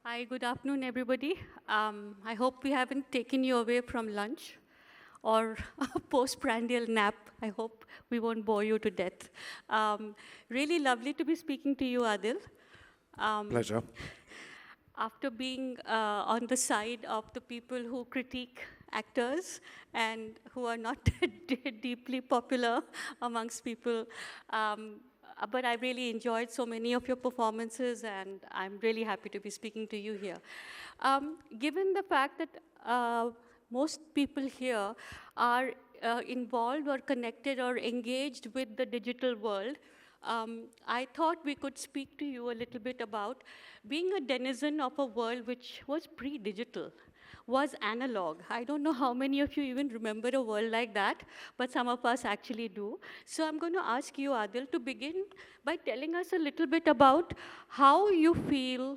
Hi, good afternoon, everybody. I hope we haven't taken you away from lunch or a postprandial nap. I hope we won't bore you to death. Really lovely to be speaking to you, Adil. Um, Pleasure. After being on the side of the people who critique actors and who are not deeply popular amongst people. But I really enjoyed so many of your performances, and I'm really happy to be speaking to you here. Given the fact that most people here are involved or connected or engaged with the digital world, I thought we could speak to you a little bit about being a denizen of a world which was pre-digital, was analog. I don't know how many of you even remember a world like that, but some of us actually do. So I'm going to ask you, Adil, to begin by telling us a little bit about how you feel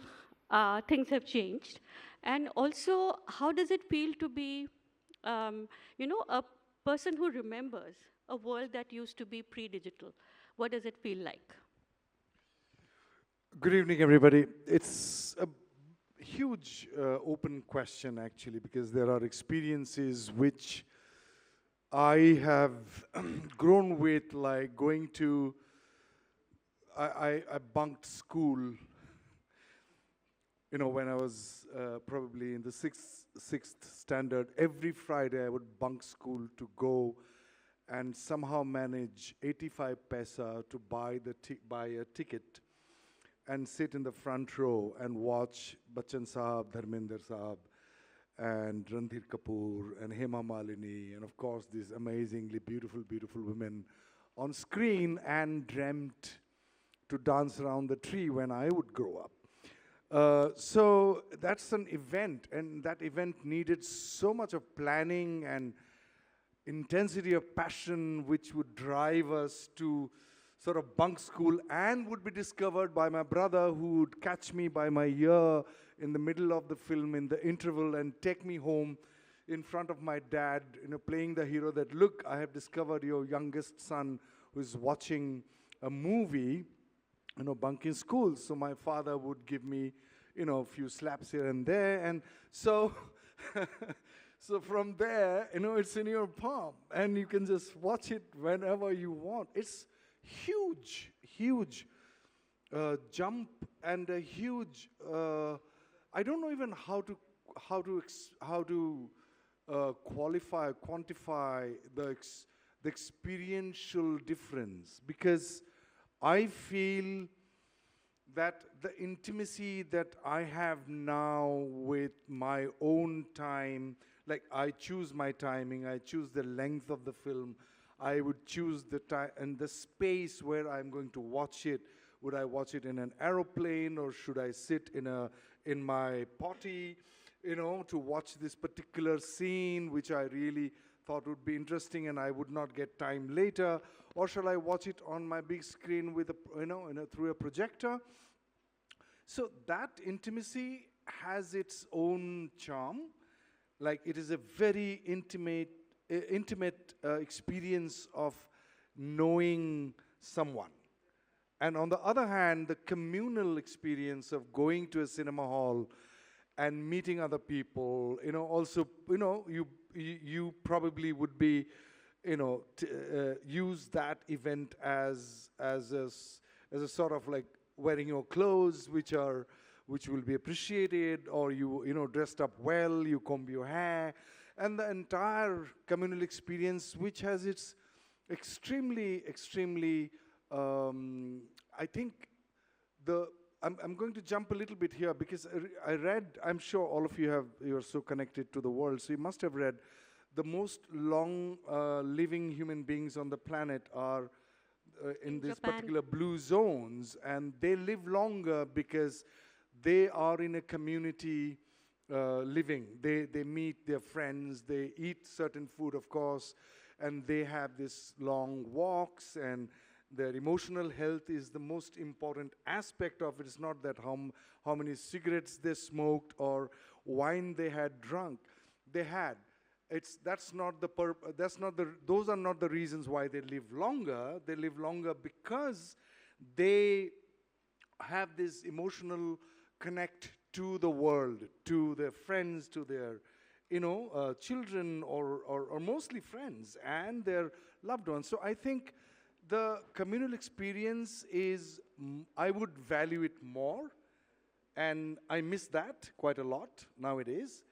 things have changed, and also how does it feel to be, um, a person who remembers a world that used to be pre-digital. What does it feel like? Good evening, everybody. It's a huge open question, actually, because there are experiences which I have grown with, like going to, I bunked school, when I was probably in the sixth standard. Every Friday, I would bunk school to go and somehow manage 85 paisa to buy a ticket and sit in the front row and watch Bachchan Sahab, Dharmender Sahab, and Randhir Kapoor, and Hema Malini, and of course these amazingly beautiful, beautiful women on screen, and dreamt to dance around the tree when I would grow up. So that's an event, and that event needed so much of planning and intensity of passion which would drive us to sort of bunk school, and would be discovered by my brother, who would catch me by my ear in the middle of the film in the interval and take me home in front of my dad, playing the hero that, look, I have discovered your youngest son who is watching a movie, bunking school. So my father would give me, a few slaps here and there. And so so from there, it's in your palm, and you can just watch it whenever you want. It's huge, huge jump, and a huge. I don't know even how to quantify the experiential difference, because I feel that the intimacy that I have now with my own time, like I choose my timing, I choose the length of the film, I would choose the time and the space where I'm going to watch it. Would I watch it in an aeroplane, or should I sit in my potty, to watch this particular scene, which I really thought would be interesting and I would not get time later, or shall I watch it on my big screen with through a projector? So that intimacy has its own charm. Like, it is a very intimate experience of knowing someone. And on the other hand, the communal experience of going to a cinema hall and meeting other people, also, you probably would be, use that event as a sort of like wearing your clothes, which will be appreciated, or dressed up well, you comb your hair, and the entire communal experience, which has its extremely, I think I'm going to jump a little bit here, because I read, I'm sure all of you're so connected to the world, so you must have read the most long living human beings on the planet are in these Japan. particular blue zones, and they live longer because they are in a community living. They meet their friends, they eat certain food, of course, and they have these long walks, and their emotional health is the most important aspect of it. It's not that how many cigarettes they smoked or wine they had drunk. They had. That's not those are not the reasons why they live longer. They live longer because they have this emotional connect to the world, to their friends, to their, children, or mostly friends and their loved ones. So I think the communal experience is, I would value it more, and I miss that quite a lot nowadays,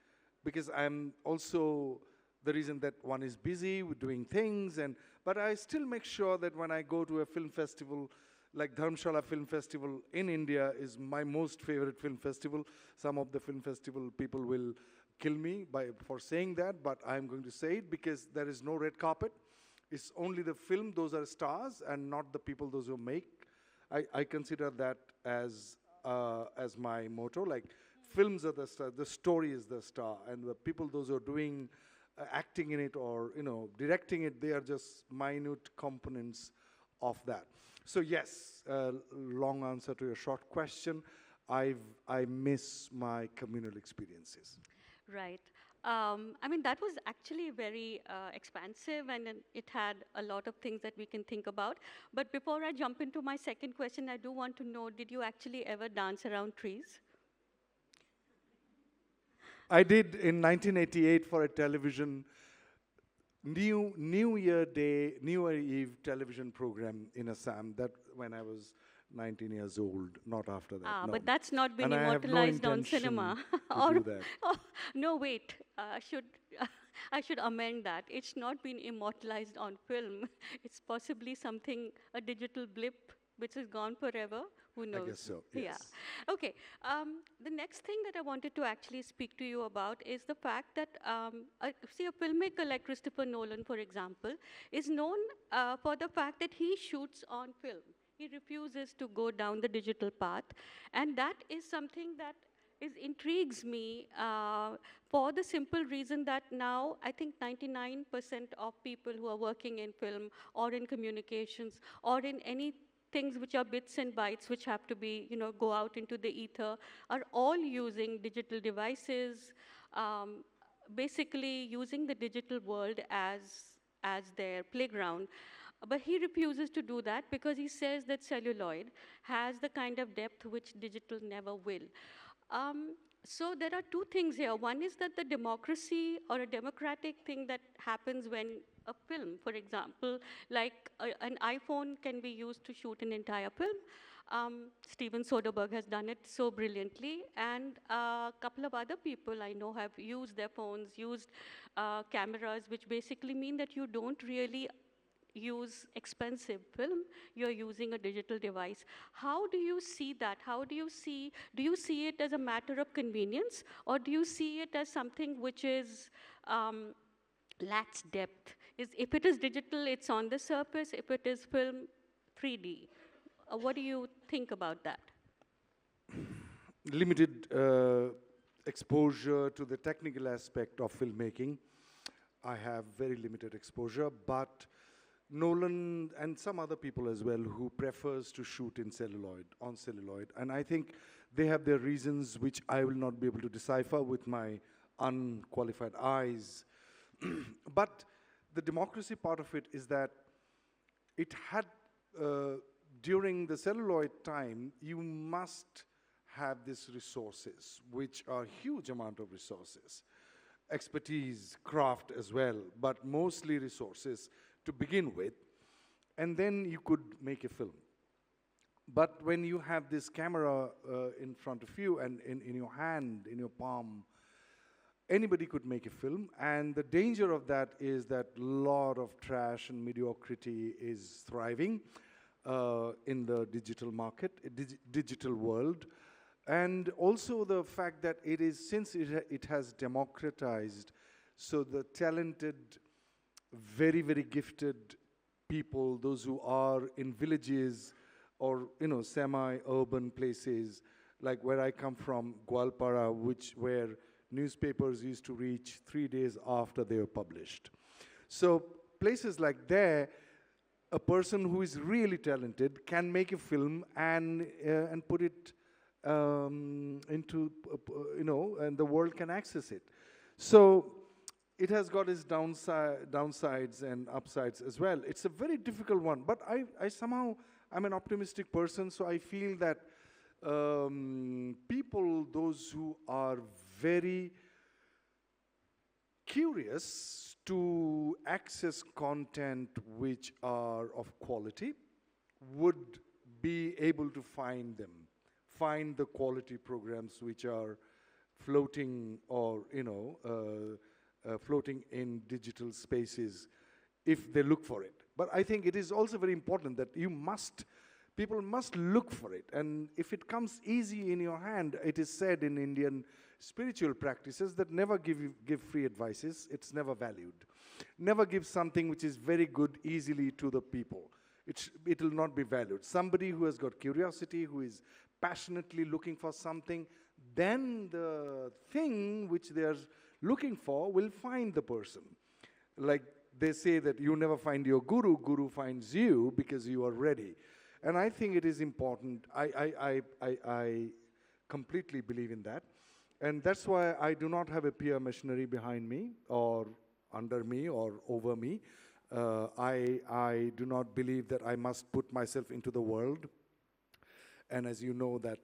because I'm also the reason that one is busy with doing things, but I still make sure that when I go to a film festival, like Dharamshala Film Festival in India is my most favorite film festival. Some of the film festival people will kill me for saying that, but I'm going to say it because there is no red carpet. It's only the film, those are stars, and not the people, those who make. I consider that as my motto. Like, films are the star, the story is the star, and the people, those who are doing, acting in it or directing it, they are just minute components of that. So yes, long answer to your short question. I miss my communal experiences. Right. I mean, that was actually very expansive, and then it had a lot of things that we can think about. But before I jump into my second question, I do want to know, did you actually ever dance around trees? I did in 1988 for a television New Year Day, New Year Eve television program in Assam. That when I was 19 years old, not after that. Ah, No, but that's not been and I have no immortalized on intention cinema. to Or, do that. oh, no, wait. I should amend that. It's not been immortalized on film. It's possibly something, a digital blip, which is gone forever. Who I knows? guess so. Yeah. Yes. Okay. The next thing that I wanted to actually speak to you about is the fact that, see, a filmmaker like Christopher Nolan, for example, is known for the fact that he shoots on film. He refuses to go down the digital path, and that is something that intrigues me for the simple reason that now I think 99% of people who are working in film or in communications or in any things which are bits and bytes which have to be, go out into the ether, are all using digital devices, um, basically using the digital world as their playground. But he refuses to do that because he says that celluloid has the kind of depth which digital never will. Um, so there are two things here. One is that the democracy or a democratic thing that happens when a film, for example, like an iPhone can be used to shoot an entire film. Steven Soderbergh has done it so brilliantly, and a couple of other people I know have used their phones, used cameras, which basically mean that you don't really use expensive film, you're using a digital device. How do you see that? Do you see it as a matter of convenience, or do you see it as something which is lacks depth? If it is digital, it's on the surface. If it is film, 3D. What do you think about that? Limited exposure to the technical aspect of filmmaking. I have very limited exposure, but Nolan and some other people as well who prefers to shoot in on celluloid. And I think they have their reasons which I will not be able to decipher with my unqualified eyes. But the democracy part of it is that it had, during the celluloid time, you must have these resources, which are huge amount of resources. Expertise, craft as well, but mostly resources to begin with, and then you could make a film. But when you have this camera in front of you and in your hand, in your palm, anybody could make a film, and the danger of that is that a lot of trash and mediocrity is thriving in the digital market, digital world. And also the fact that since it has democratized, so the talented, very, very gifted people, those who are in villages or semi-urban places, like where I come from, Gwalpara, where newspapers used to reach 3 days after they were published. So places like there, a person who is really talented can make a film and put it into, and the world can access it. So it has got its downsides and upsides as well. It's a very difficult one, but I'm an optimistic person, so I feel that people, those who are very curious to access content which are of quality, would be able to find them, find the quality programs which are floating, or floating in digital spaces, if they look for it. But I think it is also very important that people must look for it. And if it comes easy in your hand, it is said in Indian spiritual practices that never give free advices. It's never valued. Never give something which is very good easily to the people. It will not be valued. Somebody who has got curiosity, who is passionately looking for something, then the thing which they are looking for will find the person. Like they say that you never find your guru, guru finds you because you are ready. And I think it is important. I completely believe in that. And that's why I do not have a peer machinery behind me, or under me, or over me. I do not believe that I must put myself into the world. And as you know, that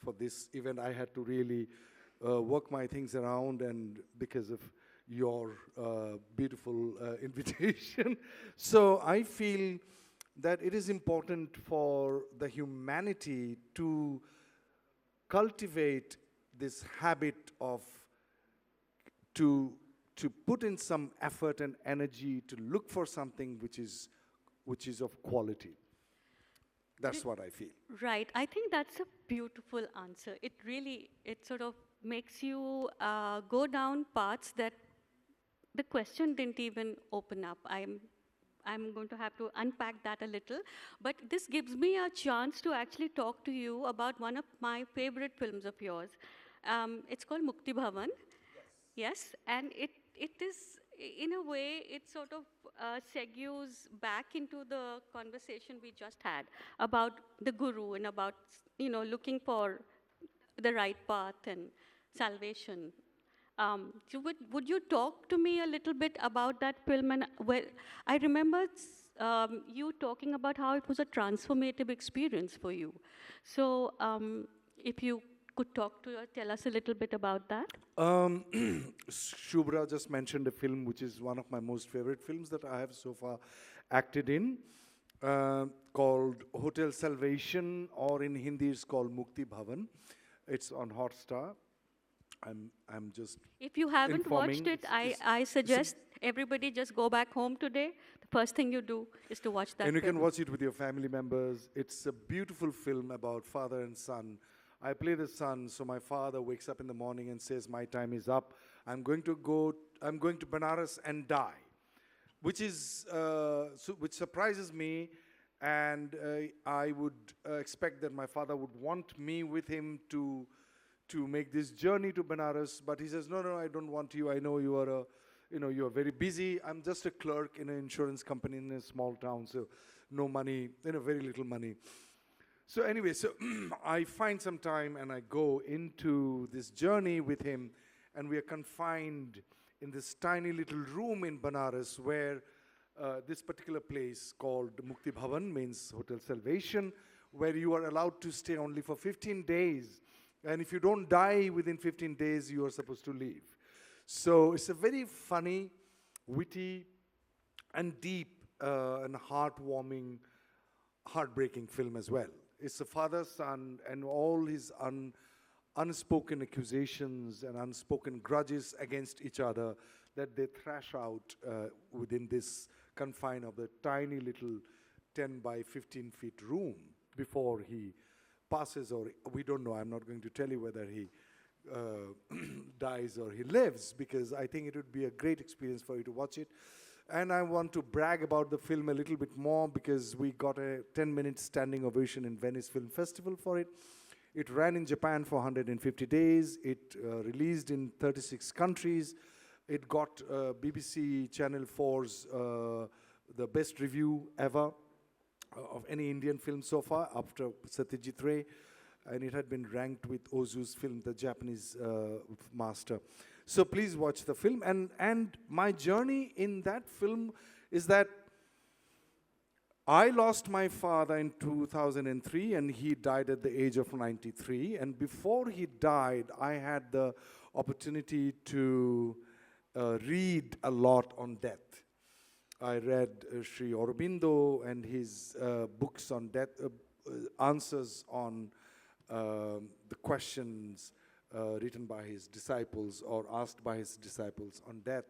for this event, I had to really work my things around, and because of your beautiful invitation. So I feel that it is important for the humanity to cultivate this habit of to put in some effort and energy to look for something which is of quality. That's what I feel. Right. I think that's a beautiful answer. It sort of makes you go down paths that the question didn't even open up. I'm going to have to unpack that a little. But this gives me a chance to actually talk to you about one of my favorite films of yours. It's called Mukti Bhavan. Yes, and it is, in a way, it sort of segues back into the conversation we just had about the guru and about, looking for the right path and salvation. So would you talk to me a little bit about that film? And I remember you talking about how it was a transformative experience for you. So if you could tell us a little bit about that. Shubra just mentioned a film which is one of my most favorite films that I have so far acted in, called Hotel Salvation, or in Hindi it's called Mukti Bhavan. It's on Hotstar. I'm just If you haven't watched it, I suggest everybody just go back home today. The first thing you do is to watch that film. And you film. can watch it with your family members. It's a beautiful film about father and son. I play the son, so my father wakes up in the morning and says, my time is up. I'm going to Banaras and die, which surprises me. And I would expect that my father would want me with him to make this journey to Banaras, but he says, no, I don't want you. I know you are you are very busy. I'm just a clerk in an insurance company in a small town, so no money, very little money. So anyway, I find some time and I go into this journey with him, and we are confined in this tiny little room in Banaras, where this particular place called Mukti Bhavan, means Hotel Salvation, where you are allowed to stay only for 15 days. And if you don't die within 15 days, you are supposed to leave. So it's a very funny, witty, and deep, and heartwarming, heartbreaking film as well. It's a father, son, and all his unspoken accusations and unspoken grudges against each other that they thrash out within this confine of the tiny little 10 by 15 feet room before he passes, or we don't know. I'm not going to tell you whether he dies or he lives, because I think it would be a great experience for you to watch it. And I want to brag about the film a little bit more, because we got a 10-minute standing ovation in Venice Film Festival for it. It ran in Japan for 150 days. It released in 36 countries. It got BBC Channel 4's the best review ever of any Indian film so far, after Satyajit Ray. And it had been ranked with Ozu's film, The Japanese Master. So please watch the film. And my journey in that film is that I lost my father in 2003, and he died at the age of 93. And before he died, I had the opportunity to read a lot on death. I read Sri Aurobindo and his books on death, answers on the questions written by his disciples or asked by his disciples on death,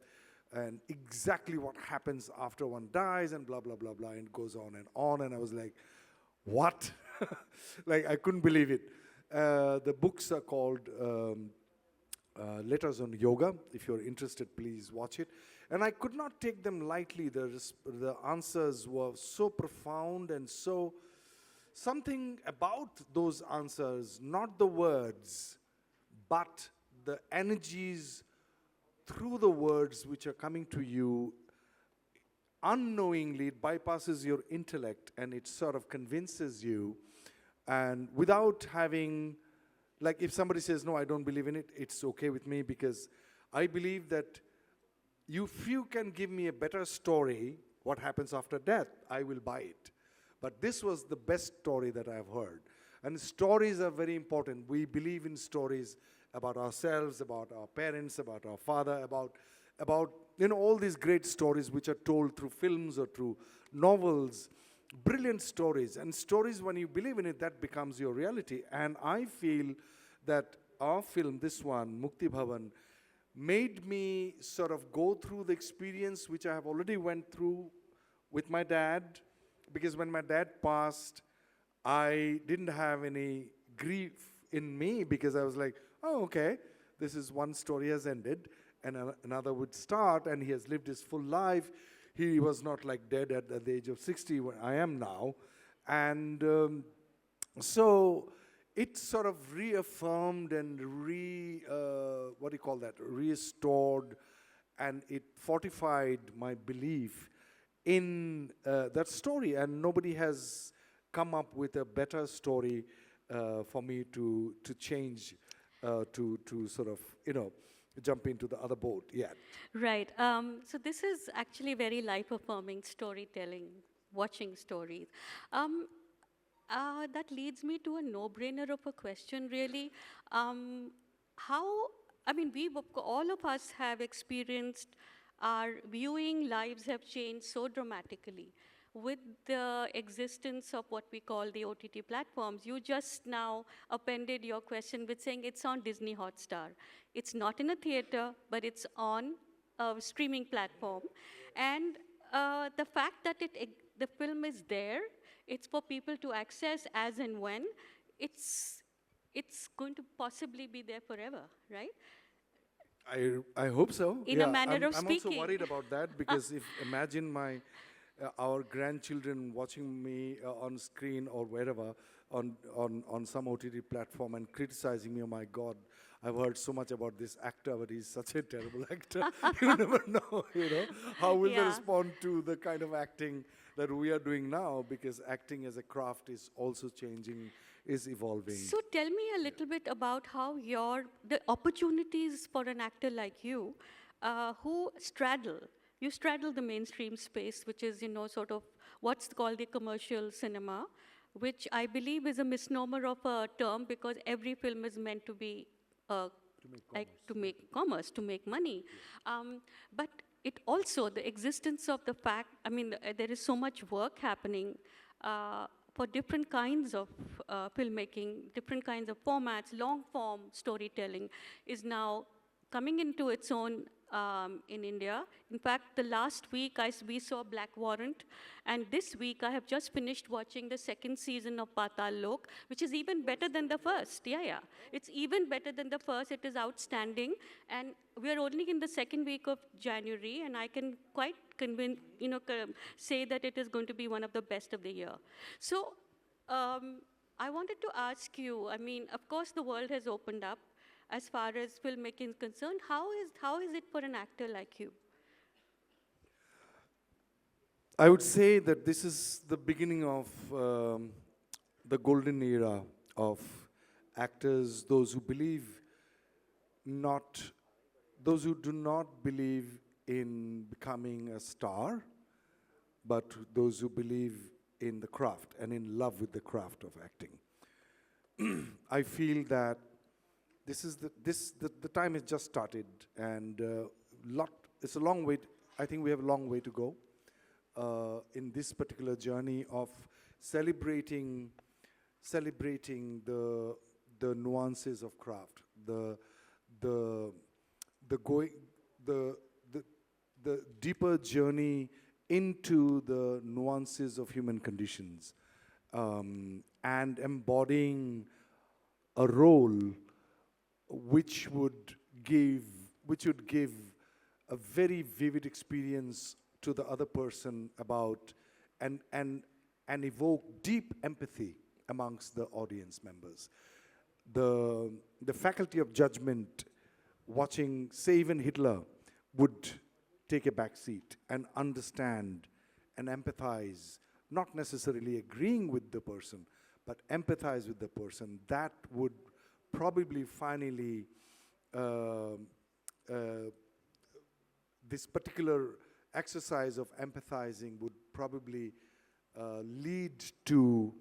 and exactly what happens after one dies, and blah, blah, blah, blah, and it goes on and on. And I was like, what? Like, I couldn't believe it. The books are called Letters on Yoga. If you're interested, please watch it. And I could not take them lightly. The answers were so profound, and so something about those answers, not the words, but the energies through the words which are coming to you unknowingly. It bypasses your intellect and it sort of convinces you, and without having, like, if somebody says, no, I don't believe in it, it's okay with me, because I believe that if you can give me a better story, what happens after death, I will buy it. But this was the best story that I have heard. And stories are very important. We believe in stories about ourselves, about our parents, about our father, about all these great stories which are told through films or through novels. Brilliant stories. And stories, when you believe in it, that becomes your reality. And I feel that our film, this one, Mukti Bhavan, made me sort of go through the experience which I have already went through with my dad. Because when my dad passed, I didn't have any grief in me, because I was like, oh, okay, this is one story has ended, and another would start, and he has lived his full life. He was not like dead at the age of 60, where I am now. And so it sort of reaffirmed and restored, and it fortified my belief in that story. And nobody has come up with a better story for me to change, to sort of, jump into the other boat. Yeah. Right. So this is actually very life-affirming storytelling, watching stories. Um, that leads me to a no-brainer of a question, really. How, I mean, all of us have experienced our viewing lives have changed so dramatically with the existence of what we call the OTT platforms. You just now appended your question with saying it's on Disney Hotstar. It's not in a theater, but it's on a streaming platform. And the fact that the film is there, it's for people to access as and when, it's, it's going to possibly be there forever, right? I hope so. In a Yeah, manner of I'm also speaking. worried about that, because if imagine our grandchildren watching me on screen or wherever on some OTT platform and criticizing me. Oh my God, I've heard so much about this actor, but he's such a terrible actor. You never know, how will they Yeah. respond to the kind of acting that we are doing now, because acting as a craft is also changing, is evolving. So tell me a little bit about how the opportunities for an actor like you, you straddle the mainstream space, which is, sort of what's called the commercial cinema, which I believe is a misnomer of a term, because every film is meant to be to make commerce, to make money. But it also, the existence of the fact, I mean, there is so much work happening for different kinds of filmmaking, different kinds of formats, long form storytelling is now coming into its own in India. In fact, the last week we saw Black Warrant, and this week I have just finished watching the second season of Patal Lok, which is even better than the first. Yeah. It's even better than the first. It is outstanding, and we are only in the second week of January, and I can quite say that it is going to be one of the best of the year. So I wanted to ask you, I mean, of course the world has opened up as far as filmmaking is concerned. How is it for an actor like you? I would say that this is the beginning of the golden era of actors, those who do not believe in becoming a star, but those who believe in the craft and in love with the craft of acting. I feel that the time has just started, and it's a long way. I think we have a long way to go in this particular journey of celebrating the nuances of craft, the going the deeper journey into the nuances of human conditions, and embodying a role which would give a very vivid experience to the other person about and evoke deep empathy amongst the audience members. The faculty of judgment watching, say, even Hitler, would take a back seat and understand and empathize, not necessarily agreeing with the person, but empathize with the person. That would probably finally, this particular exercise of empathizing would probably lead to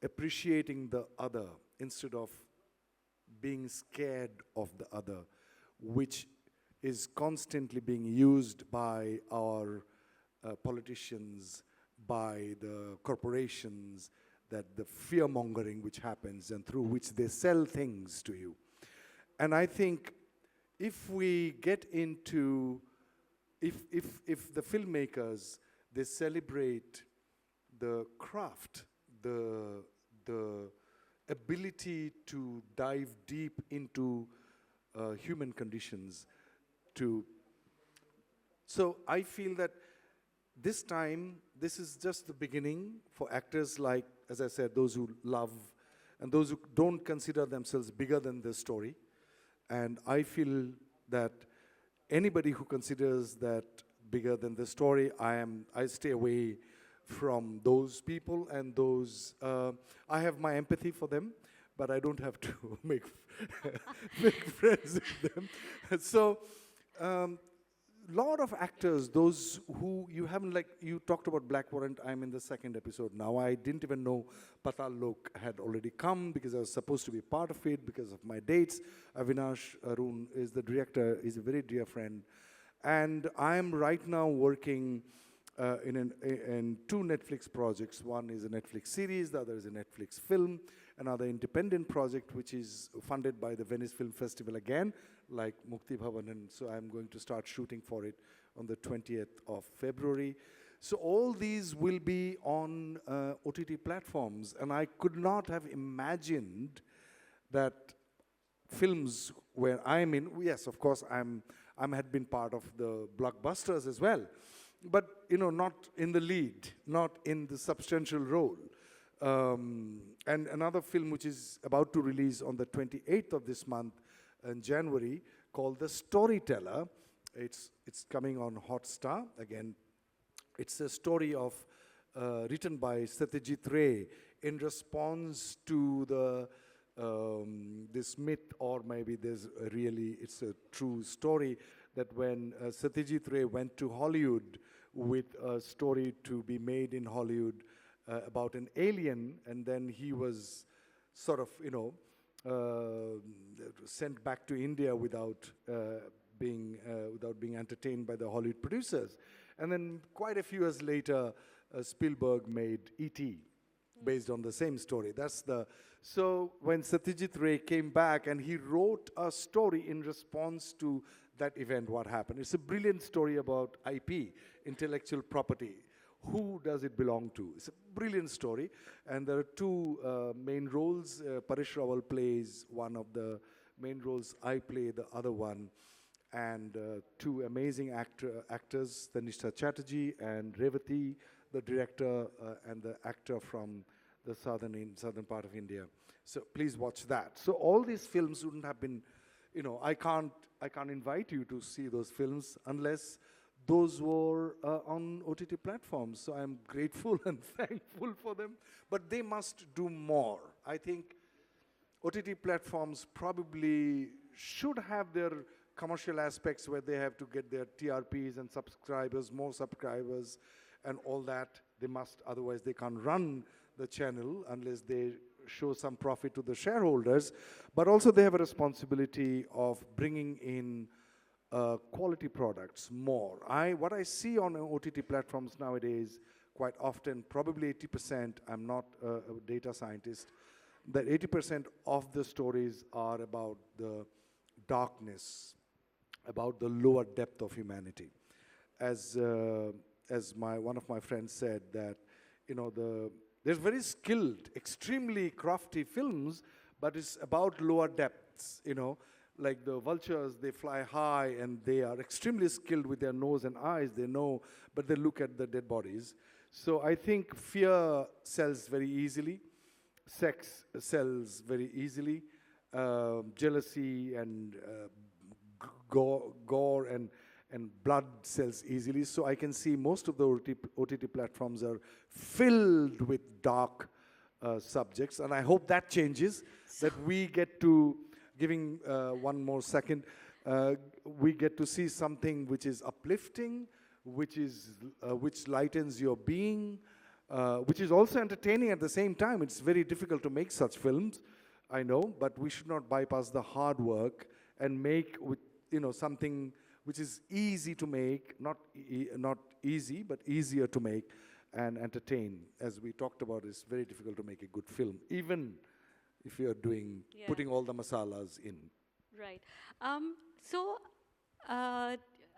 appreciating the other instead of being scared of the other, which is constantly being used by our politicians, by the corporations, that the fear-mongering which happens and through which they sell things to you. And I think if we get into, if the filmmakers, they celebrate the craft, the ability to dive deep into human conditions, so I feel that this time, this is just the beginning for actors like, as I said, those who love and those who don't consider themselves bigger than the story. And I feel that anybody who considers that bigger than the story, I stay away from those people and those, I have my empathy for them, but I don't have to make friends with them. So, lot of actors, those who you haven't, like you talked about Black Warrant, I'm in the second episode now. I didn't even know Patal Lok had already come because I was supposed to be part of it because of my dates. Avinash Arun is the director, he's a very dear friend. And I'm right now working in two Netflix projects. One is a Netflix series, the other is a Netflix film, another independent project which is funded by the Venice Film Festival again, like Mukti Bhavan, and so I'm going to start shooting for it on the 20th of February. So all these will be on OTT platforms, and I could not have imagined that films where I'm in, yes, of course, I had been part of the blockbusters as well, but not in the lead, not in the substantial role. And another film which is about to release on the 28th of this month in January, called The Storyteller. It's coming on Hotstar. Again, it's a story of written by Satyajit Ray in response to the this myth, or maybe it's a true story, that when Satyajit Ray went to Hollywood with a story to be made in Hollywood about an alien, and then he was sort of, sent back to India without being entertained by the Hollywood producers. And then quite a few years later, Spielberg made E.T. based on the same story. So when Satyajit Ray came back and he wrote a story in response to that event, what happened. It's a brilliant story about IP, intellectual property. Who does it belong to? It's a brilliant story, and there are two main roles. Paresh Rawal plays one of the main roles, I play the other one, and two amazing actors, Tanisha Chatterjee and Revati, the director and the actor from the southern part of India. So please watch that. So all these films wouldn't have been, I can't invite you to see those films unless those were on OTT platforms. So I'm grateful and thankful for them. But they must do more. I think OTT platforms probably should have their commercial aspects where they have to get their TRPs and subscribers, more subscribers, and all that. They must, otherwise they can't run the channel unless they show some profit to the shareholders. But also they have a responsibility of bringing in quality products more. What I see on OTT platforms nowadays, quite often, probably 80%, I'm not a data scientist, that 80% of the stories are about the darkness, about the lower depth of humanity. As one of my friends said, that there's very skilled, extremely crafty films, but it's about lower depths. Like the vultures, they fly high and they are extremely skilled with their nose and eyes. They know, but they look at the dead bodies. So I think fear sells very easily, sex sells very easily, jealousy and gore and blood sells easily. So I can see most of the OTT platforms are filled with dark subjects, and I hope that changes, that we get to, giving one more second, we get to see something which is uplifting, which lightens your being, which is also entertaining at the same time. It's very difficult to make such films, I know, but we should not bypass the hard work and make something which is easy to make, not easy, but easier to make and entertain. As we talked about, it's very difficult to make a good film, even if you are putting all the masalas in. Right. So,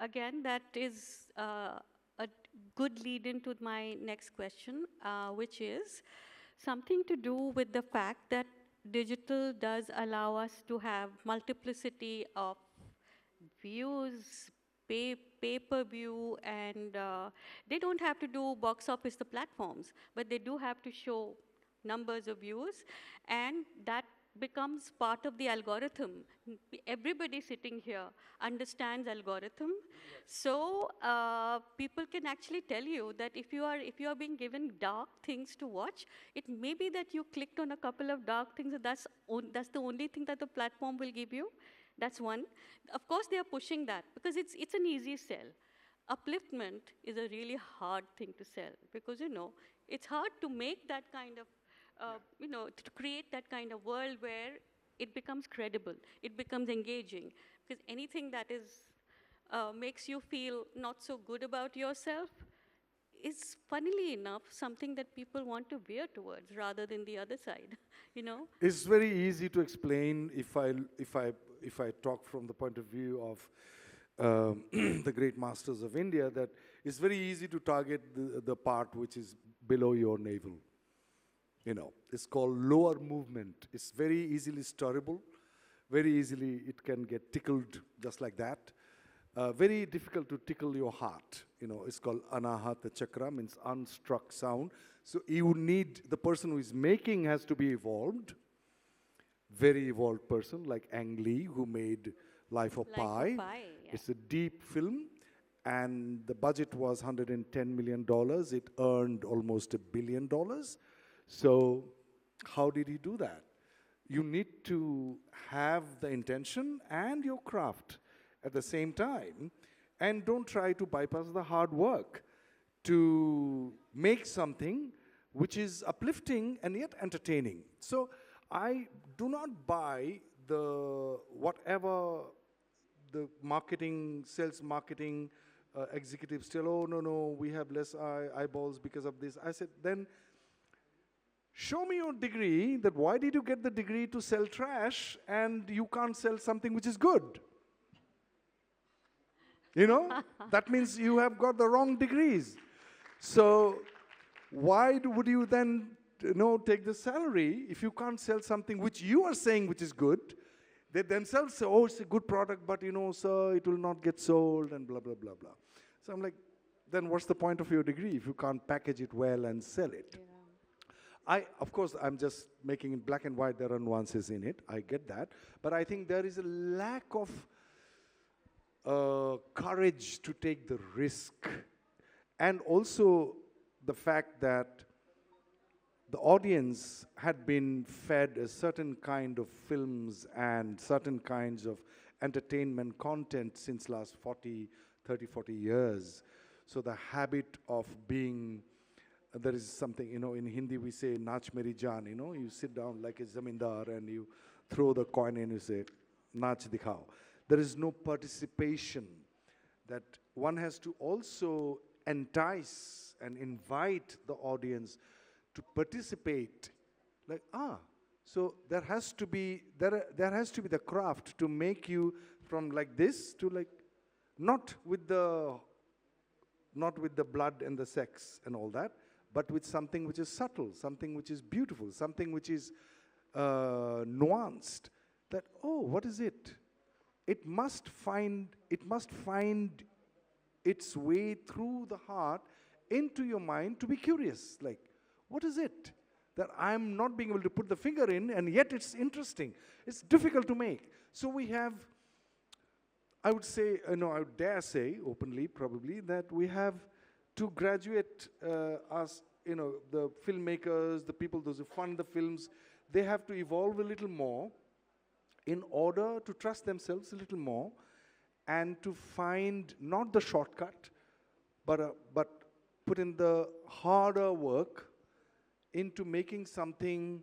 again, that is a good lead into my next question, which is something to do with the fact that digital does allow us to have multiplicity of views, pay-per-view, and they don't have to do box office, the platforms, but they do have to show numbers of views, and that becomes part of the algorithm. Everybody sitting here understands algorithm. So people can actually tell you that if you are being given dark things to watch, it may be that you clicked on a couple of dark things, and that's the only thing that the platform will give you. That's one. Of course, they are pushing that because it's an easy sell. Upliftment is a really hard thing to sell because, it's hard to make that kind of, to create that kind of world where it becomes credible, it becomes engaging. Because anything that makes you feel not so good about yourself is, funnily enough, something that people want to veer towards rather than the other side, It's very easy to explain if I talk from the point of view of the great masters of India, that it's very easy to target the part which is below your navel. It's called lower movement. It's very easily stirrable. Very easily it can get tickled just like that. Very difficult to tickle your heart. It's called anahata chakra, means unstruck sound. So you need, the person who is making has to be evolved. Very evolved person, like Ang Lee, who made Life of Pi. Yeah. It's a deep film, and the budget was $110 million. It earned almost $1 billion. So how did he do that? You need to have the intention and your craft at the same time, and don't try to bypass the hard work to make something which is uplifting and yet entertaining. So I do not buy whatever the sales marketing executives tell, oh, no, we have less eyeballs because of this. I said, then show me your degree, that why did you get the degree to sell trash and you can't sell something which is good? That means you have got the wrong degrees. So why would you then take the salary if you can't sell something which you are saying which is good? They themselves say, oh, it's a good product, but sir, it will not get sold and blah, blah, blah, blah. So I'm like, then what's the point of your degree if you can't package it well and sell it? Yeah. Of course, I'm just making it black and white. There are nuances in it. I get that. But I think there is a lack of courage to take the risk. And also the fact that the audience had been fed a certain kind of films and certain kinds of entertainment content since last 30, 40 years. So the habit of being there is something, in Hindi we say, Nach Meri Jaan, you sit down like a zamindar and you throw the coin and you say, Nach dikhao. There is no participation, that one has to also entice and invite the audience to participate. Like, so there has to be the craft to make you from like this to like, not with the blood and the sex and all that, but with something which is subtle, something which is beautiful, something which is nuanced. That, what is it? It must find its way through the heart into your mind to be curious. Like, what is it that I'm not being able to put the finger in, and yet it's interesting? It's difficult to make. So we have, I would say, I would dare say openly, probably, that we have to graduate us, the filmmakers, the people, those who fund the films, they have to evolve a little more in order to trust themselves a little more and to find not the shortcut, but put in the harder work into making something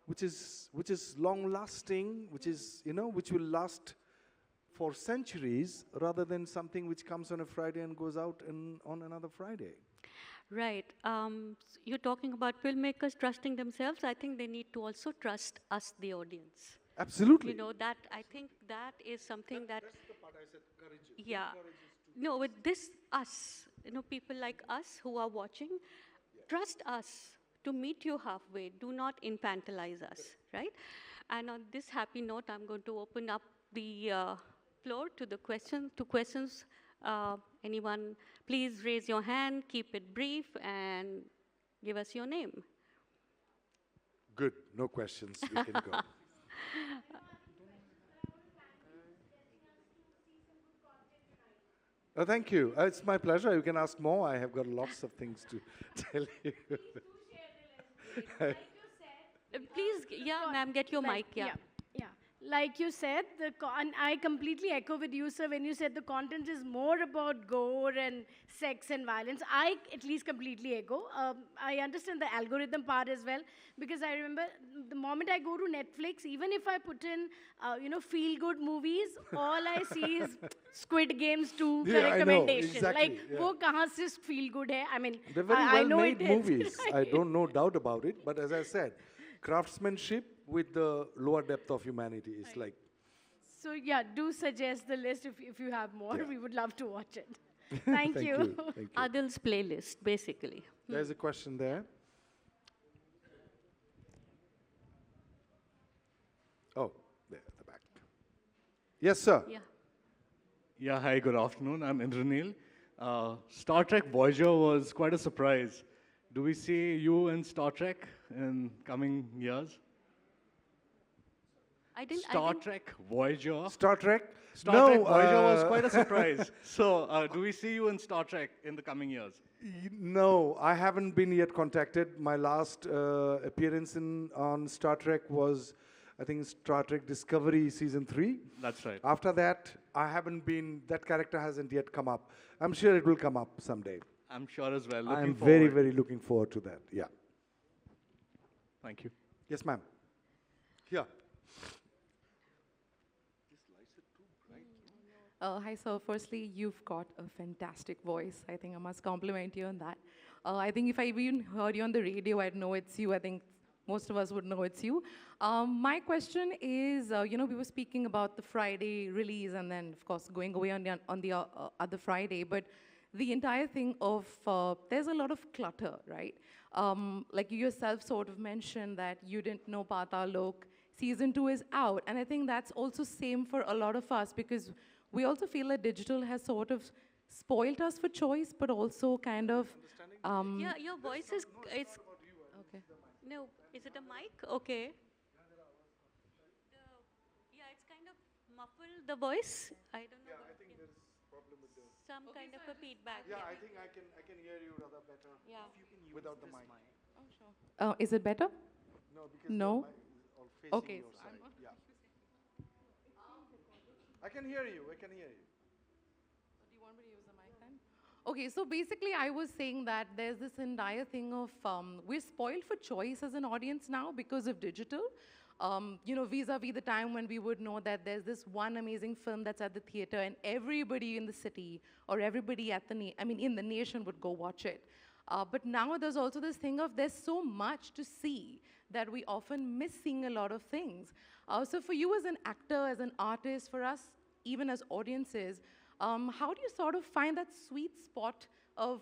which is long-lasting, which will last for centuries, rather than something which comes on a Friday and goes out on another Friday. Right. You're talking about filmmakers trusting themselves. I think they need to also trust us, the audience. Absolutely. That I think that is something that's the part I said, courageous. yeah. No, with this us, people like us who are watching, trust us to meet you halfway. Do not infantilize us, right? And on this happy note, I'm going to open up the floor to the questions. Anyone, please raise your hand, keep it brief, and give us your name. Good, no questions, we can go. Thank you. It's my pleasure. You can ask more. I have got lots of things to tell you. Please, ma'am, get your mic. Yeah. Like you said, and I completely echo with you, sir, when you said the content is more about gore and sex and violence. I at least completely echo. I understand the algorithm part as well, because I remember the moment I go to Netflix, even if I put in, feel-good movies, all I see is Squid Games 2 recommendation. Exactly, like, wo kahan se feel-good hai? I mean, they're very I know well-made it movies. is. I don't know doubt about it. But as I said, craftsmanship with the lower depth of humanity is like. So yeah, do suggest the list if you have more. Yeah. We would love to watch it. Thank you. Thank you. Adil's playlist, basically. There's a question there. Oh, there at the back. Yes, sir. Yeah. Yeah, hi, good afternoon. I'm Indranil. Star Trek Voyager was quite a surprise. Do we see you in Star Trek in coming years? Star Trek Voyager. Star Trek? Star Trek Voyager was quite a surprise. So, do we see you in Star Trek in the coming years? No, I haven't been yet contacted. My last appearance on Star Trek was, I think, Star Trek Discovery Season 3. That's right. After that, I haven't been, that character hasn't yet come up. I'm sure it will come up someday. I'm sure as well. I'm Looking very, forward. very looking forward to that. Yeah. Thank you. Yes, ma'am. Here. Hi, sir. Firstly, you've got a fantastic voice. I think I must compliment you on that. I think if I even heard you on the radio, I'd know it's you. I think most of us would know it's you. My question is, we were speaking about the Friday release and then, of course, going away on the other Friday. But the entire thing of, there's a lot of clutter, right? Like you yourself sort of mentioned that you didn't know Pata Lok. Season 2 is out. And I think that's also same for a lot of us, because we also feel that digital has sort of spoiled us for choice, but also kind of. Yeah, your voice is. It's Okay. no. Is it a mic? Okay. Yeah, it's kind of muffled the voice. I don't know. Yeah, I think there's a problem with the. Some kind of a feedback. Yeah, I think I can hear you rather better. Yeah. Without the mic. Oh, sure. Is it better? No, because No? the mic is all facing Okay, your so side. Yeah. I can hear you. I can hear you. Do you want me to use the mic then? Okay, so basically, I was saying that there's this entire thing of we're spoiled for choice as an audience now because of digital. Vis-a-vis the time when we would know that there's this one amazing film that's at the theater, and everybody in the city or everybody at the in the nation would go watch it. But now there's also this thing of there's so much to see that we often miss seeing a lot of things. So for you as an actor, as an artist, for us, even as audiences, how do you sort of find that sweet spot of,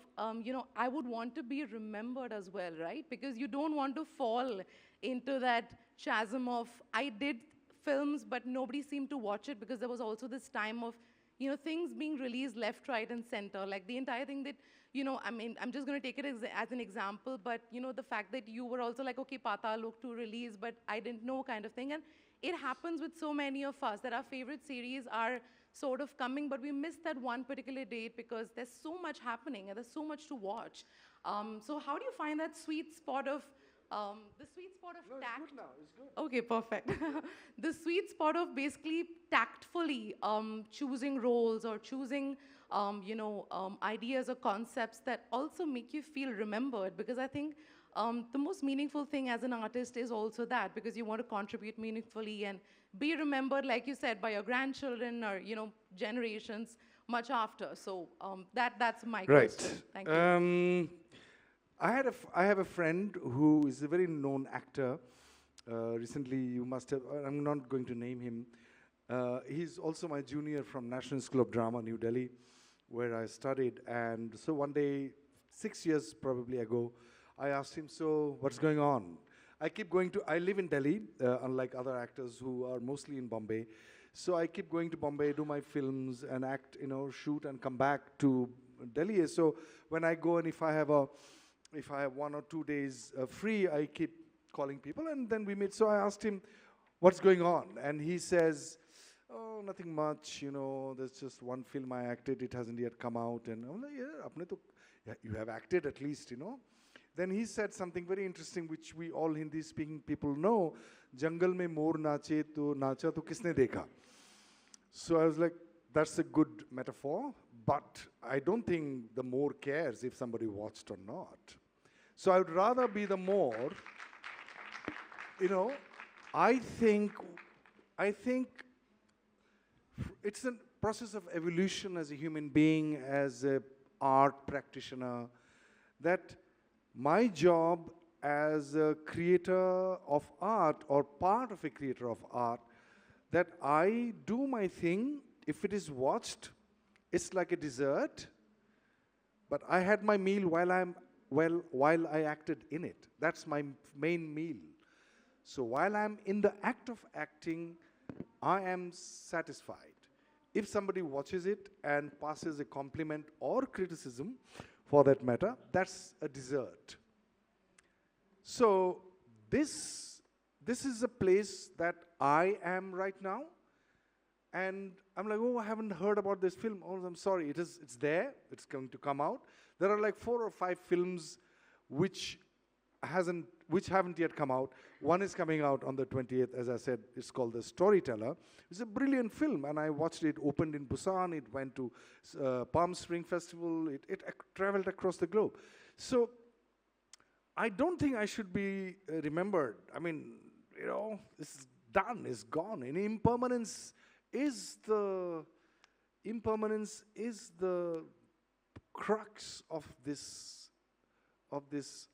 I would want to be remembered as well, right? Because you don't want to fall into that chasm of, I did films, but nobody seemed to watch it because there was also this time of, things being released left, right, and center. Like the entire thing that, I'm just going to take it as an example, but, the fact that you were also like, okay, Patal Lok to release, but I didn't know kind of thing. And it happens with so many of us that our favorite series are sort of coming, but we miss that one particular date because there's so much happening and there's so much to watch. So how do you find that sweet spot of the sweet spot of tact? It's good now. It's good. Okay, perfect. The sweet spot of basically tactfully choosing roles or choosing, ideas or concepts that also make you feel remembered. Because I think the most meaningful thing as an artist is also that, because you want to contribute meaningfully and be remembered, like you said, by your grandchildren or generations much after. So that's my question. Thank you. I have a friend who is a very known actor. Recently, you must have, I'm not going to name him. He's also my junior from National School of Drama, New Delhi, where I studied. And so one day, 6 years probably ago, I asked him, so what's going on? I live in Delhi, unlike other actors who are mostly in Bombay. So I keep going to Bombay, do my films and act, shoot and come back to Delhi. So when I go and if I have 1 or 2 days free, I keep calling people and then we meet. So I asked him, what's going on? And he says, oh, nothing much, there's just one film I acted, it hasn't yet come out. And I'm like, yeah, you have acted at least, Then he said something very interesting, which we all Hindi-speaking people know. Jungle mein mor nache to nacha to kisne dekha. So I was like, that's a good metaphor, but I don't think the more cares if somebody watched or not. So I would rather be the more, I think it's a process of evolution as a human being, as an art practitioner, that my job as a creator of art or part of a creator of art, that I do my thing. If it is watched, it's like a dessert, but I had my meal while I acted in it. That's my main meal. So while I'm in the act of acting, I am satisfied. If somebody watches it and passes a compliment or criticism, for that matter, that's a dessert. So this is a place that I am right now, and I'm like, oh, I haven't heard about this film. Oh, I'm sorry, it's there, it's going to come out. There are like 4 or 5 films which haven't yet come out. One is coming out on the 20th, as I said. It's called The Storyteller. It's a brilliant film, and I watched it. Opened in Busan. It went to Palm Spring Festival. It traveled across the globe. So I don't think I should be remembered. I mean, it's done. It's gone. And impermanence is the crux of this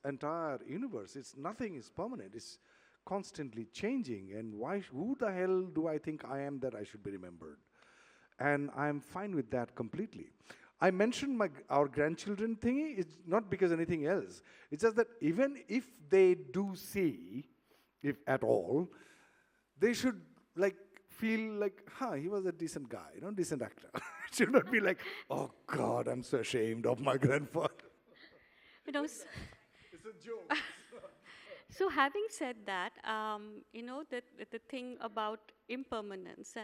entire universe. Nothing is permanent. It's constantly changing. And who the hell do I think I am that I should be remembered? And I'm fine with that completely. I mentioned our grandchildren thingy. It's not because anything else. It's just that even if they do see, if at all, they should feel like, he was a decent guy, decent actor. It should not be like, oh God, I'm so ashamed of my grandfather. It's a joke. So having said that, the thing about impermanence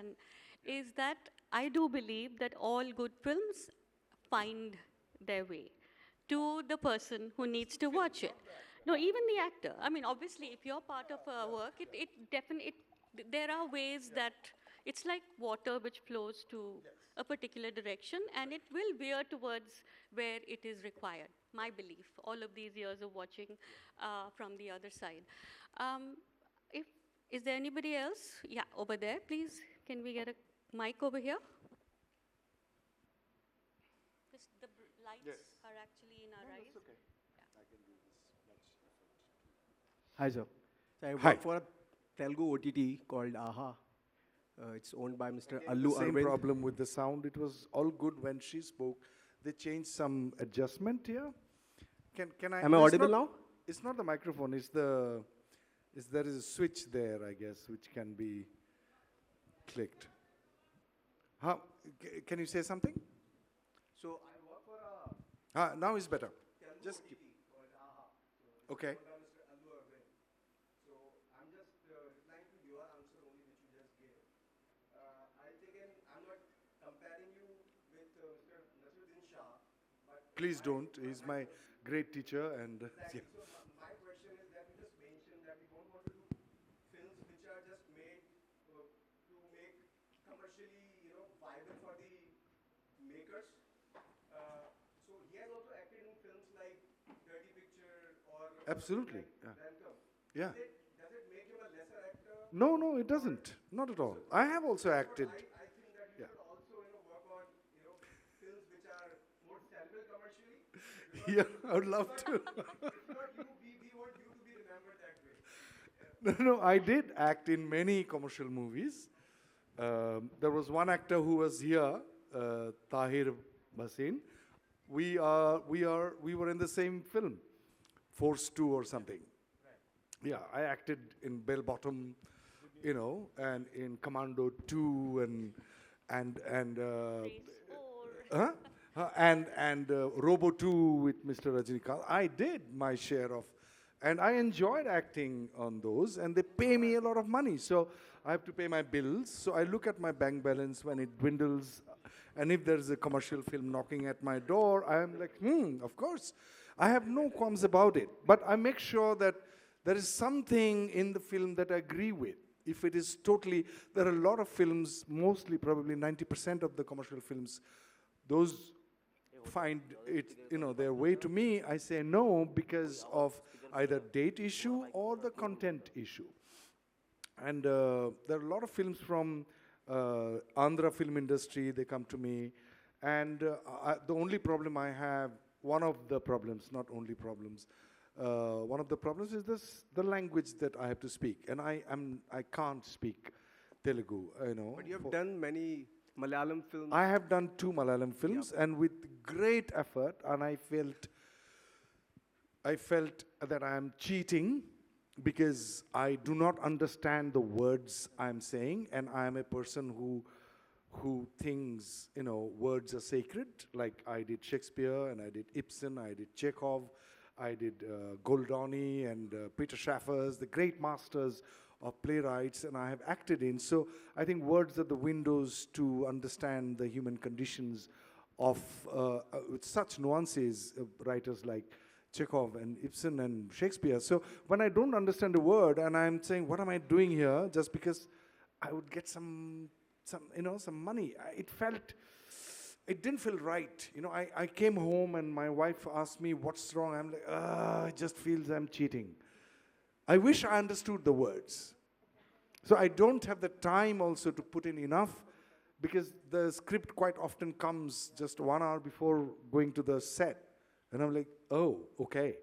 is that I do believe that all good films find their way to the person who needs to watch it. No, even the actor. I mean, obviously, if you're part of a work, there are ways that it's like water which flows to a particular direction, and it will veer towards where it is required, my belief, all of these years of watching from the other side. Um, if, is there anybody else? Yeah, over there, please. Can we get a mic over here? The lights are actually in our eyes. That's okay. Yeah. I can do this much effort. Hi, sir. So I Hi. work for a Telugu OTT called AHA. It's owned by Mr. Again, Allu the same Arvind. problem with the sound. It was all good when she spoke. They changed some adjustment here. Can I? Am I it's audible not- now? It's not the microphone. It's the. There is a switch there, I guess, which can be clicked. How? Can you say something? So I work for a Now it's better. Telugu Just OTT keep. called AHA. Okay. Owned by Mr. Allu Arvind. So I'm just replying to your answer only which you just gave. I'm not comparing you with Mr. Nasruddin Shah, but Please don't. He's my great teacher, and exactly. yeah. So my question is that you just mentioned that we don't want to do films which are just made to make commercially, viable for the makers. So he has also acted in films like Dirty Picture or Absolutely, like yeah. Welcome. Yeah. Does it make him a lesser actor? No, it doesn't. Not at all. I have also acted. I think that you Yeah. should also work on films which are more sellable commercially. Yeah, I would love to. If not you, we want you to be remembered that way. No, I did act in many commercial movies. There was one actor who was here, Tahir Hussain. We were in the same film, Force 2 or something. Yeah, I acted in Bell Bottom, and in Commando 2 and Race 4. and Robo 2 with Mr. Rajinikanth. I did my share of, and I enjoyed acting on those, and they pay me a lot of money. So I have to pay my bills. So I look at my bank balance when it dwindles, and if there's a commercial film knocking at my door, I am like, of course. I have no qualms about it. But I make sure that there is something in the film that I agree with. If it is totally, there are a lot of films, mostly probably 90% of the commercial films, those find it, their way to me. I say no because of either date issue or the content issue. And there are a lot of films from Andhra film industry, they come to me. And the only problem I have, one of the problems, not only problems, one of the problems is the language that I have to speak. And I can't speak Telugu, But you have done many Malayalam films. I have done 2 Malayalam films, and with great effort, and I felt that I am cheating because I do not understand the words I'm saying, and I am a person who thinks, words are sacred. Like I did Shakespeare, and I did Ibsen, I did Chekhov, I did Goldoni and Peter Schaffers, the great masters of playwrights, and I have acted in. So I think words are the windows to understand the human conditions of with such nuances, writers like Chekhov and Ibsen and Shakespeare. So when I don't understand a word and I'm saying, what am I doing here? Just because I would get some money. It didn't feel right. I came home and my wife asked me, what's wrong? I'm like, it just feels I'm cheating. I wish I understood the words. So I don't have the time also to put in enough, because the script quite often comes just 1 hour before going to the set. And I'm like, oh, okay,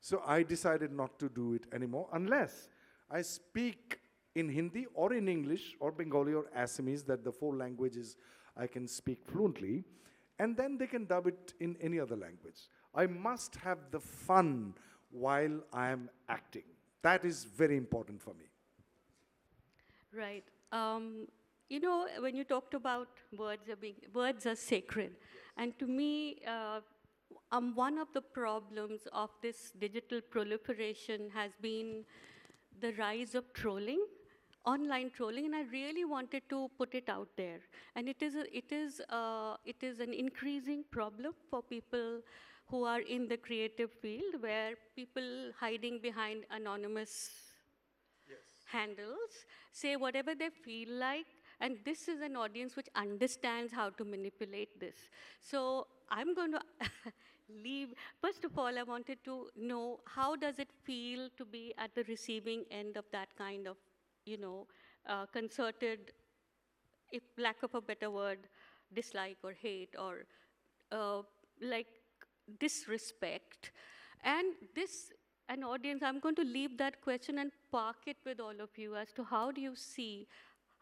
So I decided not to do it anymore unless I speak in Hindi or in English or Bengali or Assamese, that the 4 languages I can speak fluently, and then they can dub it in any other language. I must have the fun while I am acting. That is very important for me. Right. When you talked about words are sacred, and to me, one of the problems of this digital proliferation has been the rise of trolling, online trolling, and I really wanted to put it out there. And it is an increasing problem for people who are in the creative field, where people hiding behind anonymous handles say whatever they feel like, And this is an audience which understands how to manipulate this. So I'm going to leave. First of all, I wanted to know, how does it feel to be at the receiving end of that kind of, concerted, if lack of a better word, dislike or hate or uh, like disrespect. And this, an audience, I'm going to leave that question and park it with all of you as to how do you see,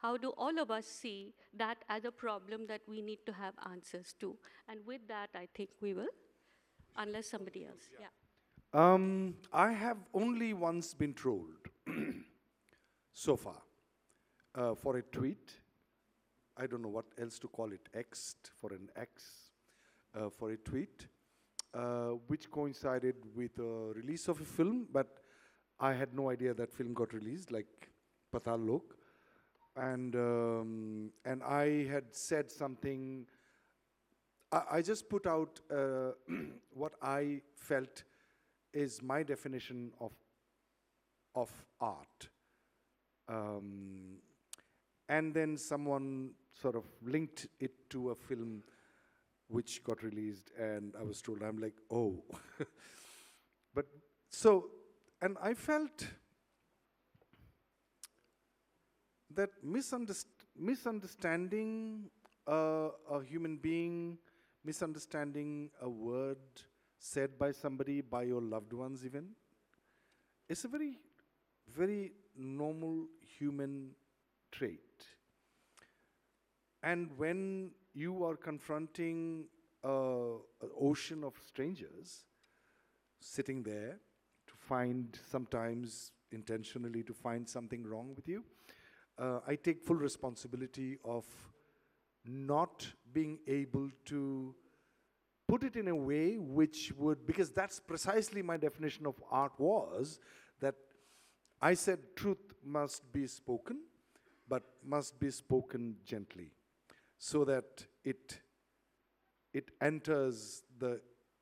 how do all of us see that as a problem that we need to have answers to. And with that, I think we will, unless somebody else. Yeah. I have only once been trolled so far for a tweet. I don't know what else to call it, X'd for an X, for a tweet, which coincided with the release of a film, but I had no idea that film got released, like Patal Lok. And I had said something, I just put out what I felt is my definition of art. And then someone sort of linked it to a film which got released, and I was told, I'm like, oh. But so, and I felt that misunderstanding a human being, misunderstanding a word said by somebody, by your loved ones even, it's a very, very normal human trait. And when you are confronting an ocean of strangers sitting there to find, sometimes intentionally, to find something wrong with you, I take full responsibility of not being able to put it in a way which would, because that's precisely my definition of art was, that I said truth must be spoken, but must be spoken gently, so that it enters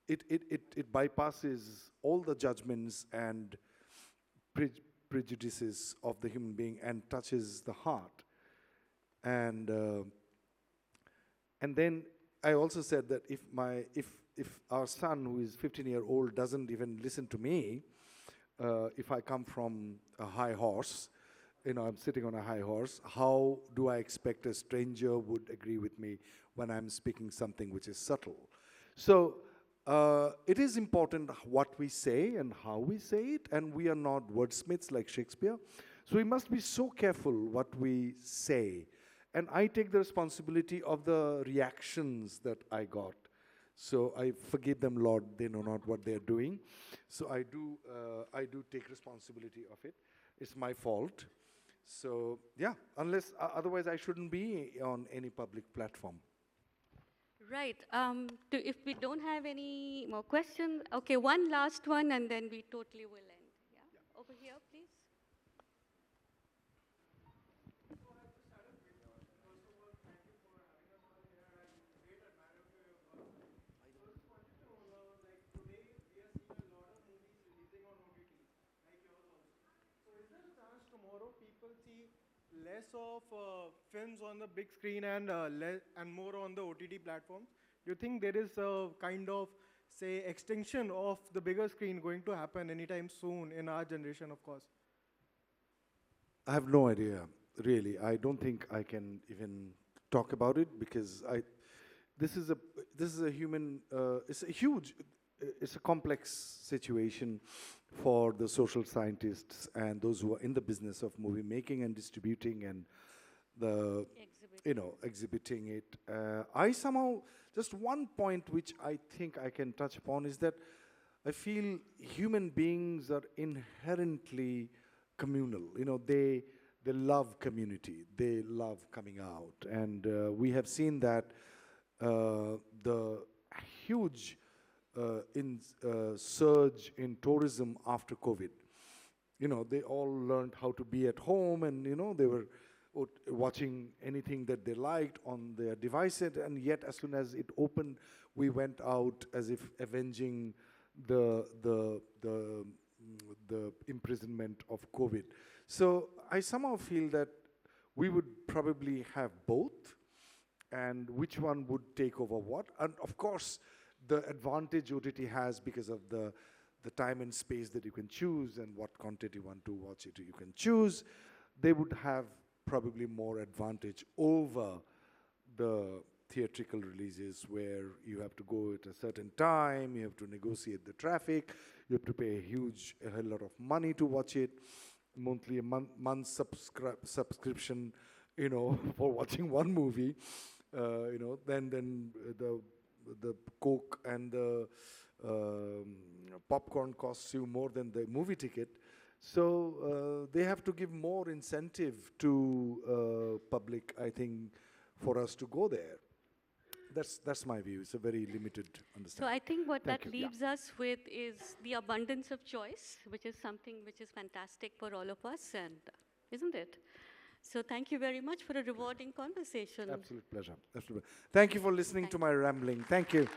it bypasses all the judgments and prejudices of the human being and touches the heart. And then I also said that if our son, who is 15-year-old, doesn't even listen to me, if I come from a high horse, I'm sitting on a high horse, how do I expect a stranger would agree with me when I'm speaking something which is subtle? So it is important what we say and how we say it, and we are not wordsmiths like Shakespeare. So we must be so careful what we say. And I take the responsibility of the reactions that I got. So I forgive them, Lord, they know not what they're doing. So I do take responsibility of it. It's my fault. So yeah, unless, otherwise I shouldn't be on any public platform. Right. If we don't have any more questions, okay, one last one, and then we totally will end. Yeah. Over here, please. Tomorrow people see less of films on the big screen and and more on the OTT platforms? Do you think there is a kind of, say, extinction of the bigger screen going to happen anytime soon in our generation, of course? I have no idea, really. I don't think I can even talk about it, because this is a human, it's a complex situation for the social scientists and those who are in the business of movie making and distributing and exhibiting it. I somehow, just one point which I think I can touch upon is that I feel human beings are inherently communal. They love community. They love coming out. And we have seen that the huge surge in tourism after COVID. They all learned how to be at home, and they were watching anything that they liked on their devices, and yet as soon as it opened, we went out as if avenging the imprisonment of COVID. So I somehow feel that we would probably have both, and which one would take over what. And of course, the advantage OTT has because of the time and space that you can choose and what content you want to watch it, you can choose. They would have probably more advantage over the theatrical releases where you have to go at a certain time, you have to negotiate the traffic, you have to pay a hell lot of money to watch it, monthly, month subscription, for watching one movie, then the Coke and the popcorn costs you more than the movie ticket. So they have to give more incentive to public, I think, for us to go there. That's my view. It's a very limited understanding. So I think what Thank that you. leaves us with is the abundance of choice, which is something which is fantastic for all of us, and isn't it? So thank you very much for a rewarding conversation. Absolute pleasure. Absolute. Thank you for listening to my rambling. Thank you.